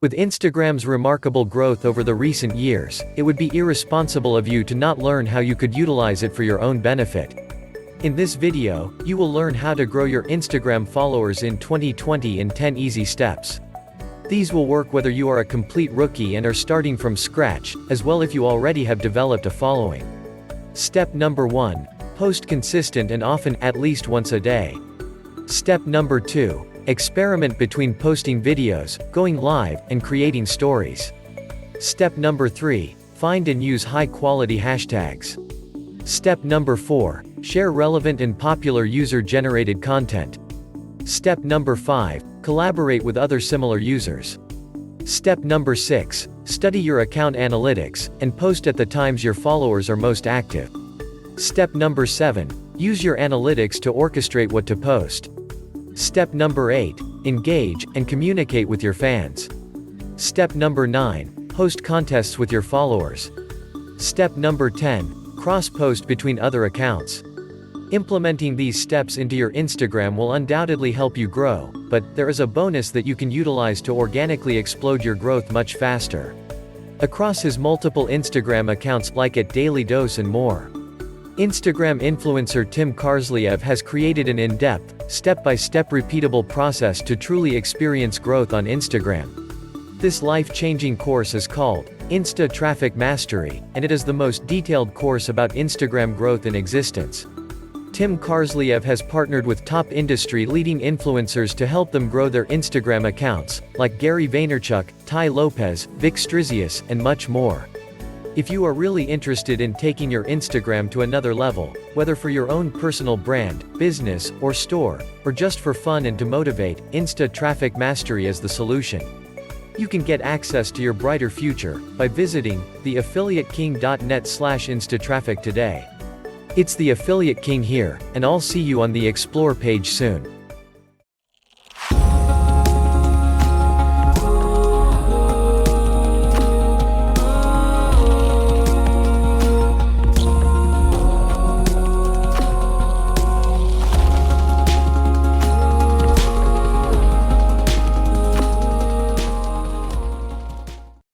With Instagram's remarkable growth over the recent years, it would be irresponsible of you to not learn how you could utilize it for your own benefit. In this video, you will learn how to grow your Instagram followers in 2020 in 10 easy steps. These will work whether you are a complete rookie and are starting from scratch, as well if you already have developed a following. Step number 1. Post consistent and often, at least once a day. Step number 2. Experiment between posting videos, going live, and creating stories. Step number 3. Find and use high-quality hashtags. Step number 4. Share relevant and popular user-generated content. Step number 5. Collaborate with other similar users. Step number 6. Study your account analytics, and post at the times your followers are most active. Step number 7. Use your analytics to orchestrate what to post. Step number 8. Engage and communicate with your fans. Step number 9. Host contests with your followers. Step number 10. Cross-post between other accounts. Implementing these steps into your Instagram will undoubtedly help you grow, but there is a bonus that you can utilize to organically explode your growth much faster. Across his multiple Instagram accounts like Daily Dose and more. Instagram influencer Tim Karsliev has created an in-depth, step-by-step repeatable process to truly experience growth on Instagram. This life-changing course is called Insta Traffic Mastery, and it is the most detailed course about Instagram growth in existence. Tim Karsliev has partnered with top industry-leading influencers to help them grow their Instagram accounts, like Gary Vaynerchuk, Tai Lopez, Vic Strizius, and much more. If you are really interested in taking your Instagram to another level, whether for your own personal brand, business, or store, or just for fun and to motivate, Insta Traffic Mastery is the solution. You can get access to your brighter future by visiting theaffiliateking.net/instatraffic today. It's the Affiliate King here, and I'll see you on the Explore page soon.